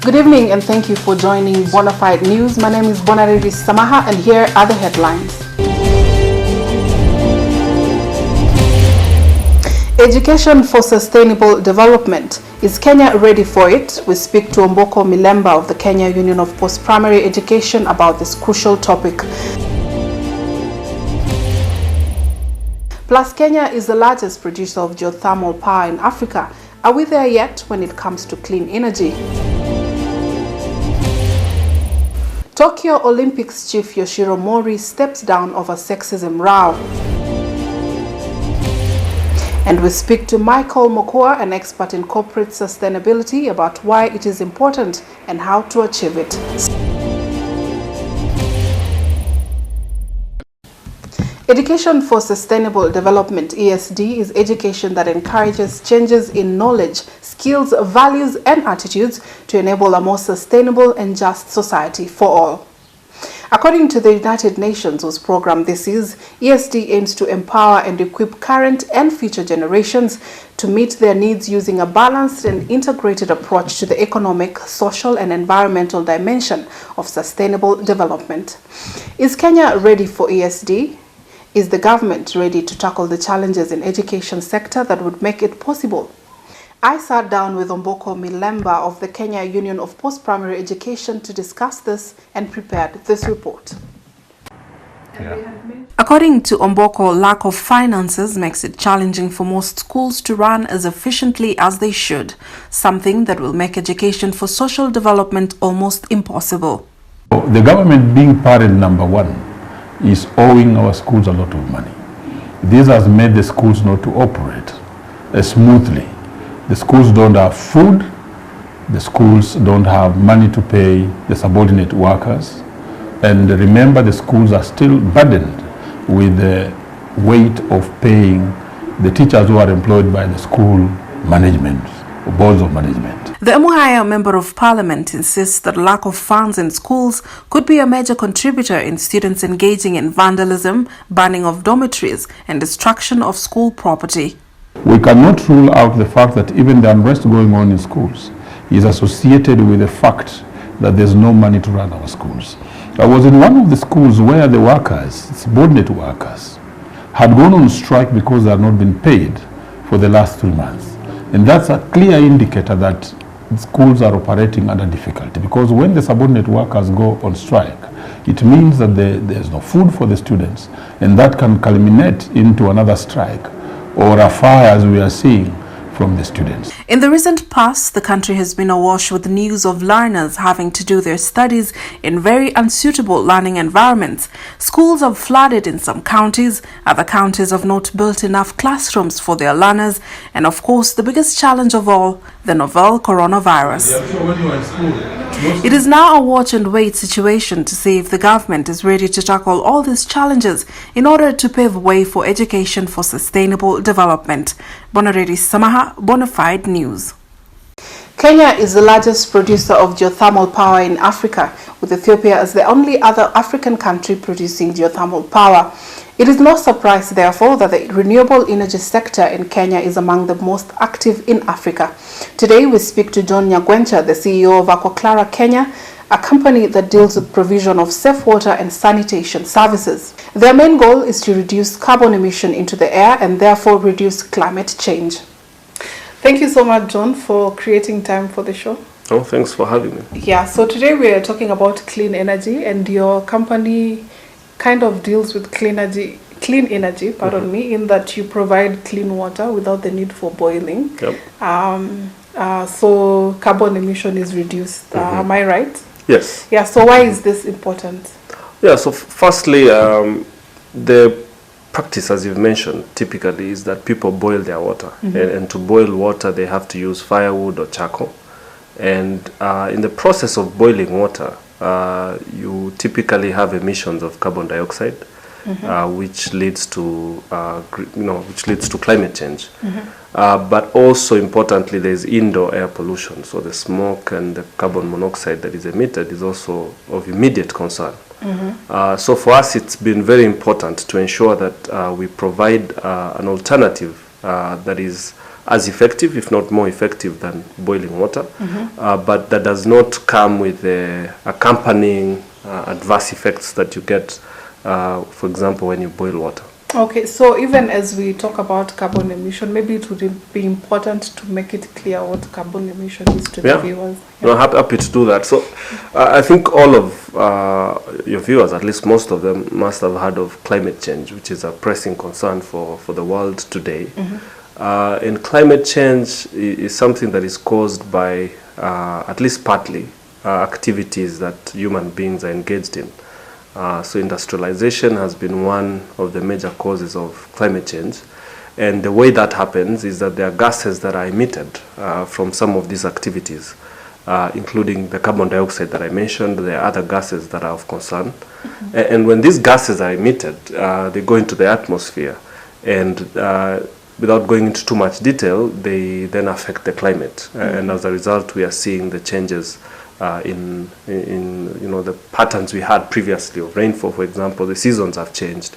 Good evening and thank you for joining Bonafide News. My name is Bonafide and here are the headlines. Education for sustainable development. Is Kenya ready for it? We speak to Omboko Milemba of the Kenya Union of Post-Primary Education about this crucial topic. Plus, Kenya is the largest producer of geothermal power in Africa. Are we there yet when it comes to clean energy? Tokyo Olympics chief Yoshiro Mori steps down over sexism row. And we speak to Michael Mokua, an expert in corporate sustainability, about why it is important and how to achieve it. Education for Sustainable Development, ESD, is education that encourages changes in knowledge, skills, values, and attitudes to enable a more sustainable and just society for all. According to the United Nations, whose program this is, ESD aims to empower and equip current and future generations to meet their needs using a balanced and integrated approach to the economic, social, and environmental dimension of sustainable development. Is Kenya ready for ESD? Is the government ready to tackle the challenges in education sector that would make it possible? I sat down with Omboko Milemba of the Kenya Union of Post-Primary Education to discuss this and prepared this report. According to Omboko, lack of finances makes it challenging for most schools to run as efficiently as they should, something that will make education for social development almost impossible. The government, being parent number one, is owing our schools a lot of money. This has made the schools not to operate smoothly. The schools don't have food, the schools don't have money to pay the subordinate workers, and remember, the schools are still burdened with the weight of paying the teachers who are employed by the school management, or boards of management. The Emuhaya Member of Parliament insists that lack of funds in schools could be a major contributor in students engaging in vandalism, burning of dormitories, and destruction of school property. We cannot rule out the fact that even the unrest going on in schools is associated with the fact that there's no money to run our schools. I was in one of the schools where the workers, subordinate workers, had gone on strike because they had not been paid for the last 3 months. And that's a clear indicator that schools are operating under difficulty, because when the subordinate workers go on strike, it means that there's no food for the students, and that can culminate into another strike or a fire, as we are seeing from the students. In the recent past, the country has been awash with news of learners having to do their studies in very unsuitable learning environments. Schools have flooded in some counties, other counties have not built enough classrooms for their learners, and of course the biggest challenge of all, the novel coronavirus. It is now a watch and wait situation to see if the government is ready to tackle all these challenges in order to pave way for education for sustainable development. Bonafide News. Kenya is the largest producer of geothermal power in Africa, with Ethiopia as the only other African country producing geothermal power. It is no surprise, therefore, that the renewable energy sector in Kenya is among the most active in Africa. Today, we speak to John Nyagwencha, the CEO of Aquaclara Kenya, a company that deals with provision of safe water and sanitation services. Their main goal is to reduce carbon emission into the air and therefore reduce climate change. Thank you so much, John, for creating time for the show. Oh, thanks for having me. Yeah, so today we are talking about clean energy, and your company kind of deals with clean energy, in that you provide clean water without the need for boiling. Yep. So carbon emission is reduced. Am I right? Yes. Yeah, so why is this important? Yeah, so firstly, the practice, as you've mentioned, typically is that people boil their water. And to boil water, they have to use firewood or charcoal. And in the process of boiling water, you typically have emissions of carbon dioxide, which leads to climate change. But also importantly, there's indoor air pollution. So the smoke and the carbon monoxide that is emitted is also of immediate concern. So for us, it's been very important to ensure that we provide an alternative that is as effective, if not more effective than boiling water, but that does not come with the accompanying adverse effects that you get, for example, when you boil water. Okay, so even as we talk about carbon emission, maybe it would be important to make it clear what carbon emission is to the viewers. Yeah. No, happy to do that. So I think all of your viewers, at least most of them, must have heard of climate change, which is a pressing concern for the world today. And climate change is something that is caused by, at least partly, activities that human beings are engaged in. So industrialization has been one of the major causes of climate change. And the way that happens is that there are gases that are emitted from some of these activities, including the carbon dioxide that I mentioned. There are other gases that are of concern. And when these gases are emitted, they go into the atmosphere. And without going into too much detail, they then affect the climate. And as a result, we are seeing the changes in the patterns we had previously of rainfall. For example, the seasons have changed.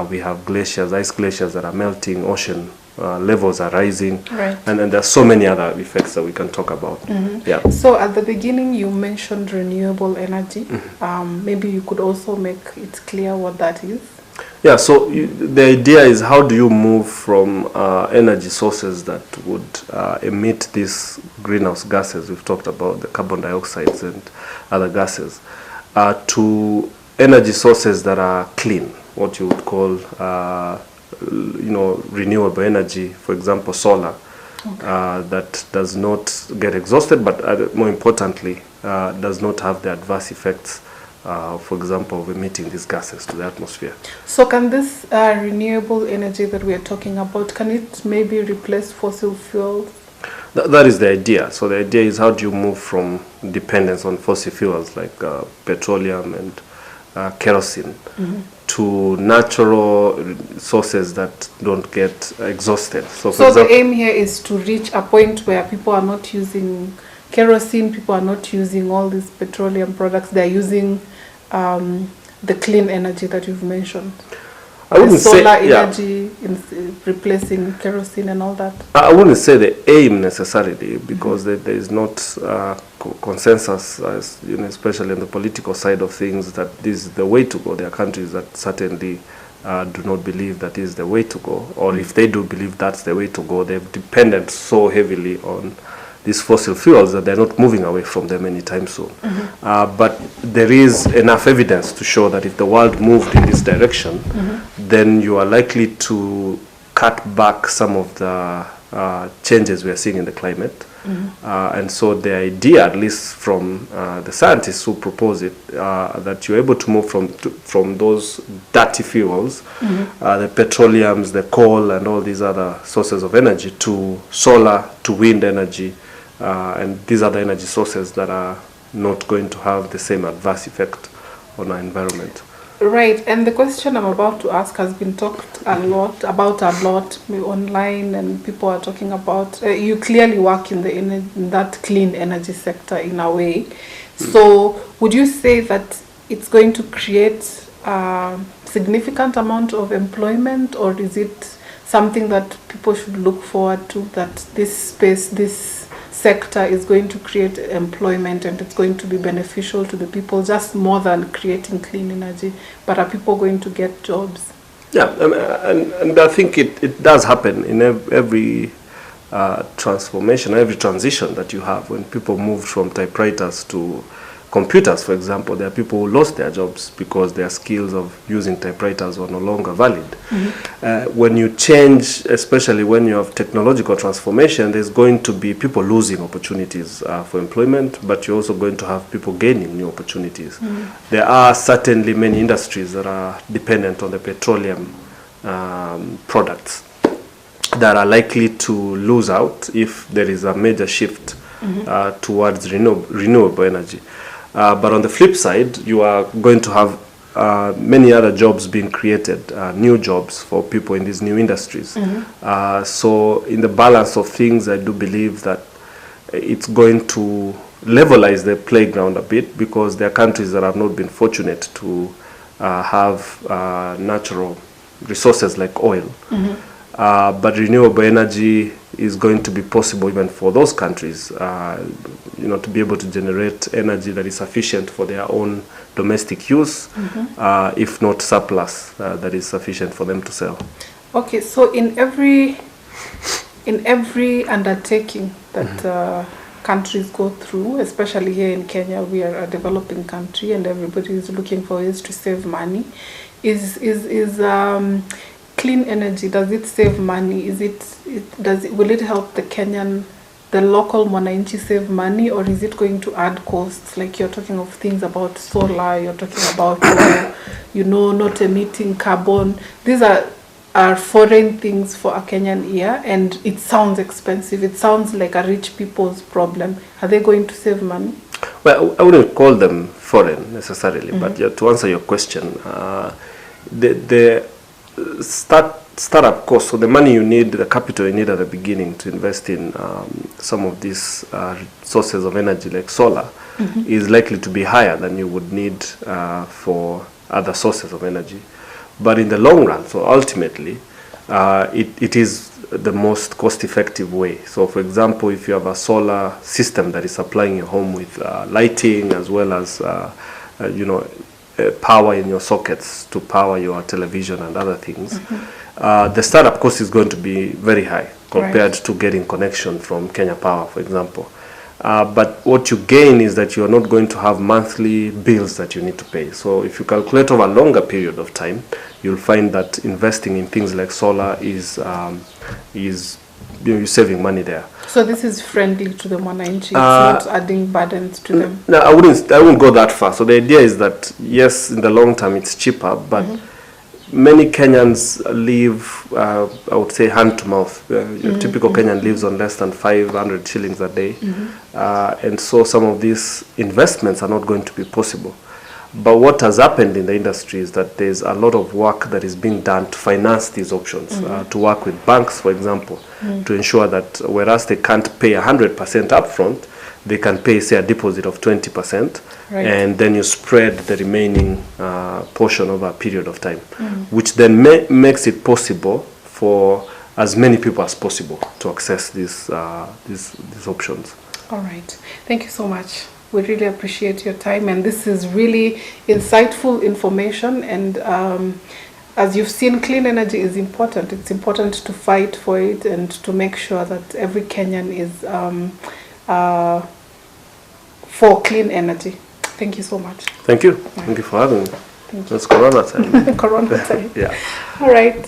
We have glaciers, ice glaciers that are melting, ocean levels are rising, and there are so many other effects that we can talk about. Yeah. So at the beginning you mentioned renewable energy. Maybe you could also make it clear what that is. Yeah, so the idea is, how do you move from energy sources that would emit these greenhouse gases, we've talked about the carbon dioxides and other gases, to energy sources that are clean, what you would call renewable energy, for example solar, that does not get exhausted, but more importantly does not have the adverse effects, for example, of emitting these gases to the atmosphere. So can this renewable energy that we are talking about, can it maybe replace fossil fuels? That is the idea. So the idea is, how do you move from dependence on fossil fuels like petroleum and kerosene to natural sources that don't get exhausted. So the aim here is to reach a point where people are not using kerosene, people are not using all these petroleum products, they're using the clean energy that you've mentioned. I wouldn't say solar energy in replacing kerosene and all that. I wouldn't say the aim necessarily, because there is not consensus, as especially on the political side of things, that this is the way to go. There are countries that certainly do not believe that is the way to go, or if they do believe that's the way to go, they've depended so heavily on these fossil fuels that they're not moving away from them anytime soon. But there is enough evidence to show that if the world moved in this direction, then you are likely to cut back some of the changes we are seeing in the climate. And so the idea, at least from the scientists who propose it, that you're able to move from those dirty fuels, the petroleums, the coal, and all these other sources of energy, to solar, to wind energy, and these other energy sources that are not going to have the same adverse effect on our environment. Right, and the question I'm about to ask has been talked about a lot online, and people are talking about, you clearly work in that clean energy sector in a way. So would you say that it's going to create a significant amount of employment, or is it something that people should look forward to, that this space, this sector is going to create employment and it's going to be beneficial to the people, just more than creating clean energy? But are people going to get jobs? Yeah, and I think it does happen in every transformation, every transition that you have. When people moved from typewriters to computers, for example, there are people who lost their jobs because their skills of using typewriters were no longer valid. When you change, especially when you have technological transformation, there's going to be people losing opportunities for employment, but you're also going to have people gaining new opportunities. There are certainly many industries that are dependent on the petroleum products that are likely to lose out if there is a major shift towards renewable energy. But on the flip side, you are going to have many other jobs being created, new jobs for people in these new industries. So in the balance of things, I do believe that it's going to levelize the playground a bit, because there are countries that have not been fortunate to have natural resources like oil. but renewable energy is going to be possible even for those countries, to be able to generate energy that is sufficient for their own domestic use, if not surplus, that is sufficient for them to sell. Okay, so in every undertaking that countries go through, especially here in Kenya, we are a developing country and everybody is looking for ways to save money. Is clean energy, does it save money? Will it help the local mwananchi save money, or is it going to add costs? Like you're talking of things about solar, you're talking about not emitting carbon. These are foreign things for a Kenyan ear, and it sounds expensive. It sounds like a rich people's problem. Are they going to save money? Well, I wouldn't call them foreign necessarily, but to answer your question, the startup cost, so the money you need, the capital you need at the beginning to invest in some of these sources of energy like solar is likely to be higher than you would need for other sources of energy. But in the long run, so ultimately, it is the most cost-effective way. So, for example, if you have a solar system that is supplying your home with lighting as well as, power in your sockets to power your television and other things, the startup cost is going to be very high compared to getting connection from Kenya Power, for example. But what you gain is that you are not going to have monthly bills that you need to pay. So if you calculate over a longer period of time, you'll find that investing in things like solar is you're saving money there. So this is friendly to the mwananchi. It's not adding burdens to them. No, I wouldn't go that far. So the idea is that yes, in the long term it's cheaper, but many Kenyans live, I would say, hand to mouth. Your typical Kenyan lives on less than 500 shillings a day. And so some of these investments are not going to be possible. But what has happened in the industry is that there's a lot of work that is being done to finance these options, to work with banks, for example, to ensure that whereas they can't pay 100% upfront, they can pay, say, a deposit of 20%, and then you spread the remaining portion over a period of time, which then makes it possible for as many people as possible to access these options. All right. Thank you so much. We really appreciate your time, and this is really insightful information. And as you've seen, clean energy is important. It's important to fight for it and to make sure that every Kenyan is for clean energy. Thank you so much. Thank you. Thank you for having me. Thank you. It's Corona time. Corona time. Yeah. All right.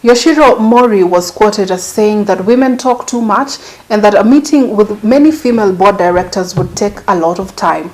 Yoshiro Mori was quoted as saying that women talk too much and that a meeting with many female board directors would take a lot of time.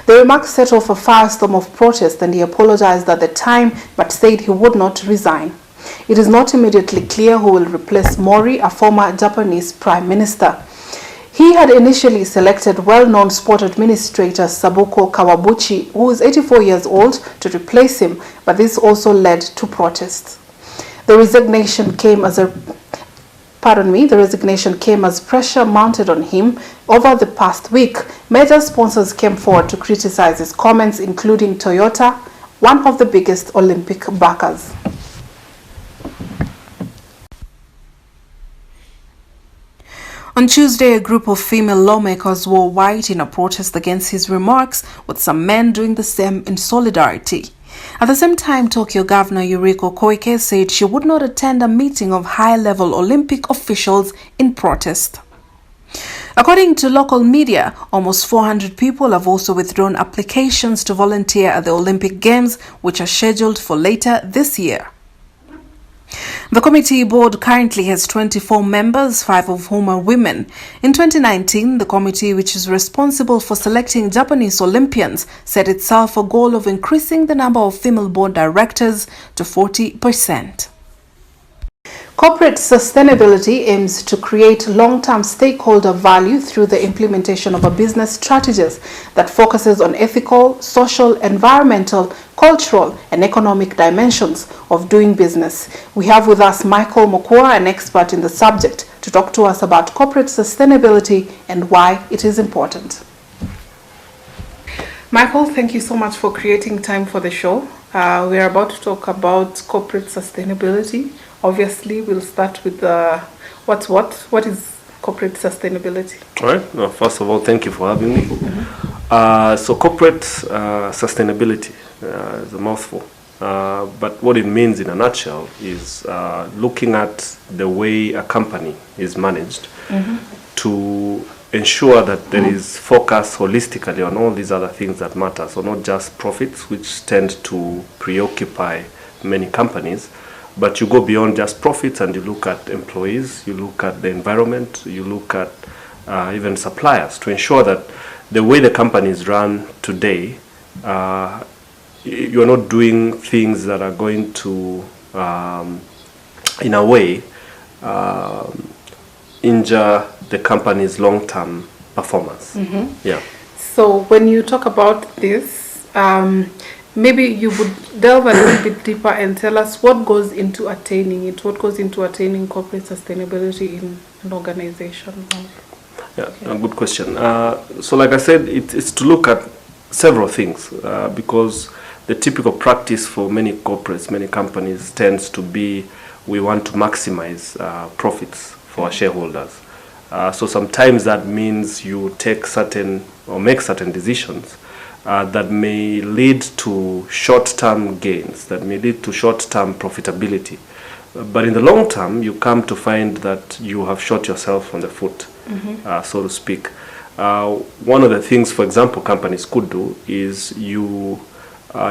The remarks set off a firestorm of protest, and he apologized at the time but said he would not resign. It is not immediately clear who will replace Mori, a former Japanese prime minister. He had initially selected well-known sport administrator Sabuko Kawabuchi, who is 84 years old, to replace him, but this also led to protests. The resignation came as pressure mounted on him over the past week. Major sponsors came forward to criticize his comments, including Toyota, one of the biggest Olympic backers. On Tuesday, a group of female lawmakers wore white in a protest against his remarks, with some men doing the same in solidarity. At the same time, Tokyo Governor Yuriko Koike said she would not attend a meeting of high-level Olympic officials in protest. According to local media, almost 400 people have also withdrawn applications to volunteer at the Olympic Games, which are scheduled for later this year. The committee board currently has 24 members, 5 of whom are women. In 2019, the committee, which is responsible for selecting Japanese Olympians, set itself a goal of increasing the number of female board directors to 40%. Corporate sustainability aims to create long-term stakeholder value through the implementation of a business strategies that focuses on ethical, social, environmental, cultural, and economic dimensions of doing business. We have with us Michael Mokua, an expert in the subject, to talk to us about corporate sustainability and why it is important. Michael, thank you so much for creating time for the show. We are about to talk about corporate sustainability. Obviously, we'll start with what is corporate sustainability? All right. Well, first of all, thank you for having me. So corporate sustainability is a mouthful. But what it means in a nutshell is looking at the way a company is managed to ensure that there is focus holistically on all these other things that matter. So not just profits, which tend to preoccupy many companies, but you go beyond just profits and you look at employees, you look at the environment, you look at even suppliers to ensure that the way the company is run today, you're not doing things that are going to, in a way, injure the company's long-term performance. Yeah. So when you talk about this, maybe you would delve a little bit deeper and tell us what goes into attaining it, what goes into attaining corporate sustainability in an organization. Yeah, a good question. So like I said, it's to look at several things because the typical practice for many corporates, many companies tends to be we want to maximize profits for our shareholders. So sometimes that means you take certain or make certain decisions that may lead to short-term gains, that may lead to short-term profitability. But in the long term, you come to find that you have shot yourself on the foot, so to speak. One of the things, for example, companies could do is you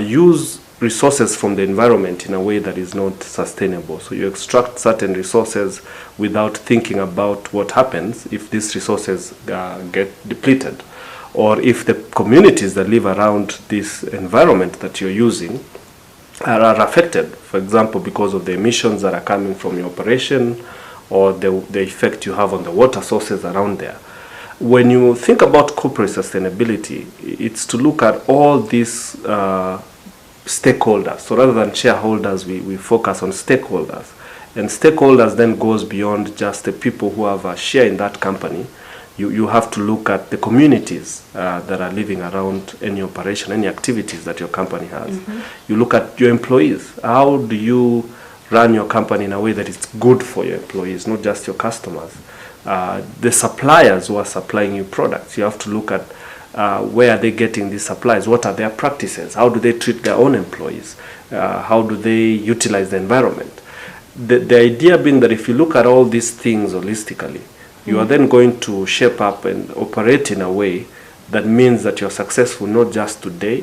use resources from the environment in a way that is not sustainable. So you extract certain resources without thinking about what happens if these resources get depleted, or if the communities that live around this environment that you're using are affected, for example, because of the emissions that are coming from your operation or the effect you have on the water sources around there. When you think about corporate sustainability, it's to look at all these stakeholders. So rather than shareholders, we focus on stakeholders. And stakeholders then goes beyond just the people who have a share in that company. You have to look at the communities that are living around any operation, any activities that your company has. You look at your employees. How do you run your company in a way that is good for your employees, not just your customers? The suppliers who are supplying you products, you have to look at where are they getting these supplies, what are their practices, how do they treat their own employees, how do they utilize the environment. The idea being that if you look at all these things holistically, you are then going to shape up and operate in a way that means that you're successful not just today,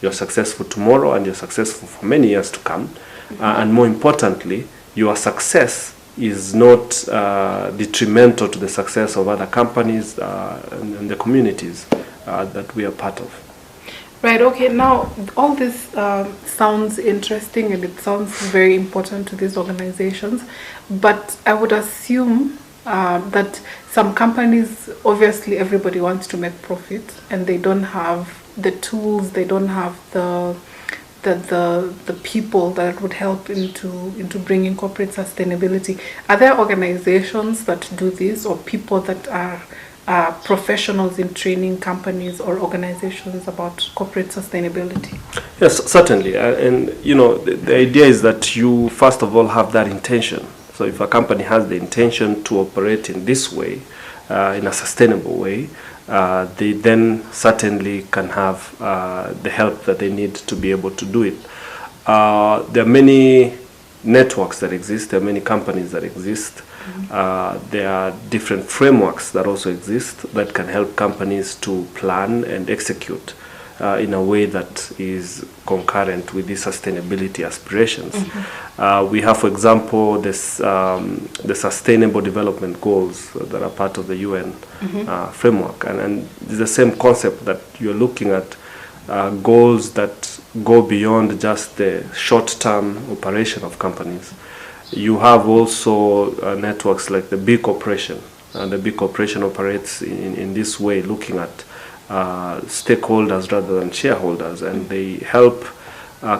you're successful tomorrow, and you're successful for many years to come. And more importantly, your success is not detrimental to the success of other companies and the communities that we are part of. Right, okay, now all this sounds interesting and it sounds very important to these organizations, but I would assume that some companies, obviously everybody wants to make profit and they don't have the tools, they don't have the people that would help into bringing corporate sustainability. Are there organizations that do this, or people that are professionals in training companies or organizations about corporate sustainability? Yes, certainly. And you know, the idea is that you first of all have that intention. So if a company has the intention to operate in this way, in a sustainable way, they then certainly can have the help that they need to be able to do it. There are many networks that exist, there are many companies that exist. There are different frameworks that also exist that can help companies to plan and execute in a way that is concurrent with these sustainability aspirations. We have, for example, this, the Sustainable Development Goals that are part of the UN framework. And it's the same concept that you're looking at goals that go beyond just the short-term operation of companies. You have also networks like the Big Corporation. And the Big Corporation operates in this way, looking at stakeholders rather than shareholders, and they help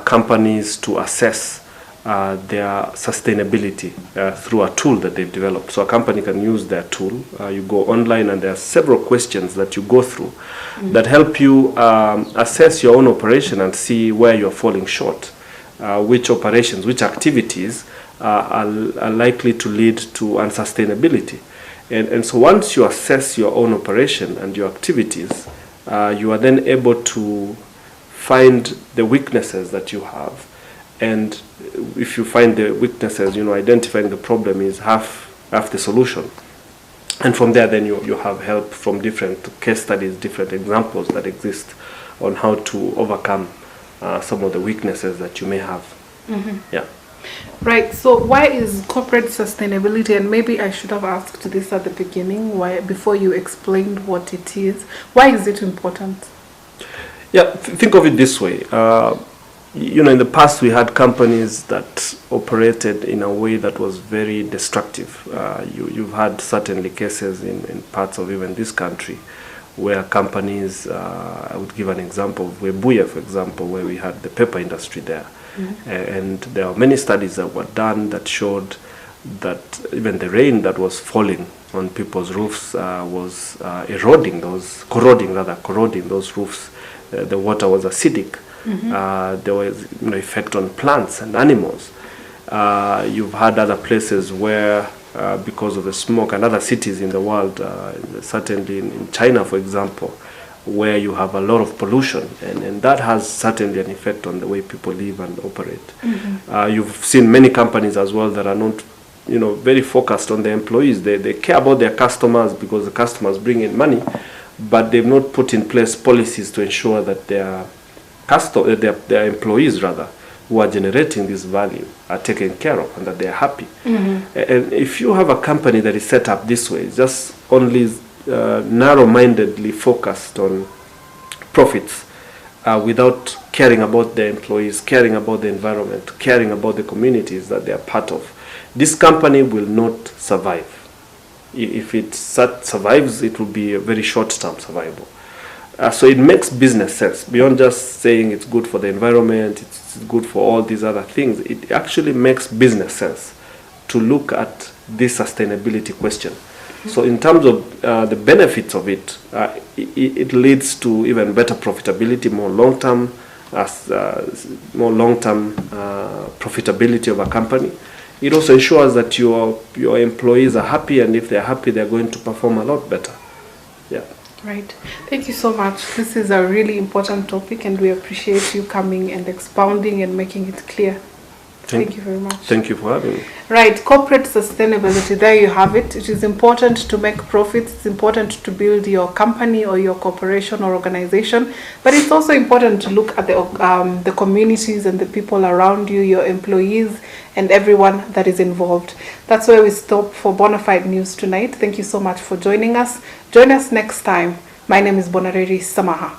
companies to assess their sustainability through a tool that they've developed. So a company can use their tool. You go online and there are several questions that you go through that help you assess your own operation and see where you're falling short, which operations, which activities are likely to lead to unsustainability. And so once you assess your own operation and your activities, you are then able to find the weaknesses that you have. And if you find the weaknesses, identifying the problem is half the solution. And from there, then you have help from different case studies, different examples that exist on how to overcome some of the weaknesses that you may have. Yeah. Right. So why is corporate sustainability, and maybe I should have asked this at the beginning, why before you explained what it is, why is it important? Yeah, think of it this way. In the past we had companies that operated in a way that was very destructive. You've had certainly cases in parts of even this country where companies, I would give an example of Webuye, for example, where we had the paper industry there. And there are many studies that were done that showed that even the rain that was falling on people's roofs was corroding those roofs. The water was acidic. There was effect on plants and animals. You've had other places where because of the smoke, and other cities in the world, certainly in China, for example, where you have a lot of pollution, and that has certainly an effect on the way people live and operate. You've seen many companies as well that are not very focused on their employees. They care about their customers because the customers bring in money, but they've not put in place policies to ensure that their employees rather, who are generating this value, are taken care of and that they are happy. And if you have a company that is set up this way, just only narrow-mindedly focused on profits without caring about their employees, caring about the environment, caring about the communities that they are part of, this company will not survive. If it survives, it will be a very short-term survival. So it makes business sense. Beyond just saying it's good for the environment, it's good for all these other things, it actually makes business sense to look at this sustainability question. So in terms of the benefits of it, it leads to even better profitability, more long-term profitability of a company. It also ensures that your employees are happy, and if they're happy, they're going to perform a lot better. Yeah. Right. Thank you so much. This is a really important topic, and we appreciate you coming and expounding and making it clear. Thank you very much. Thank you for having me. Right, corporate sustainability, there you have it. It is important to make profits. It's important to build your company or your corporation or organization. But it's also important to look at the communities and the people around you, your employees, and everyone that is involved. That's where we stop for Bonafide News tonight. Thank you so much for joining us. Join us next time. My name is Bonareri Samaha.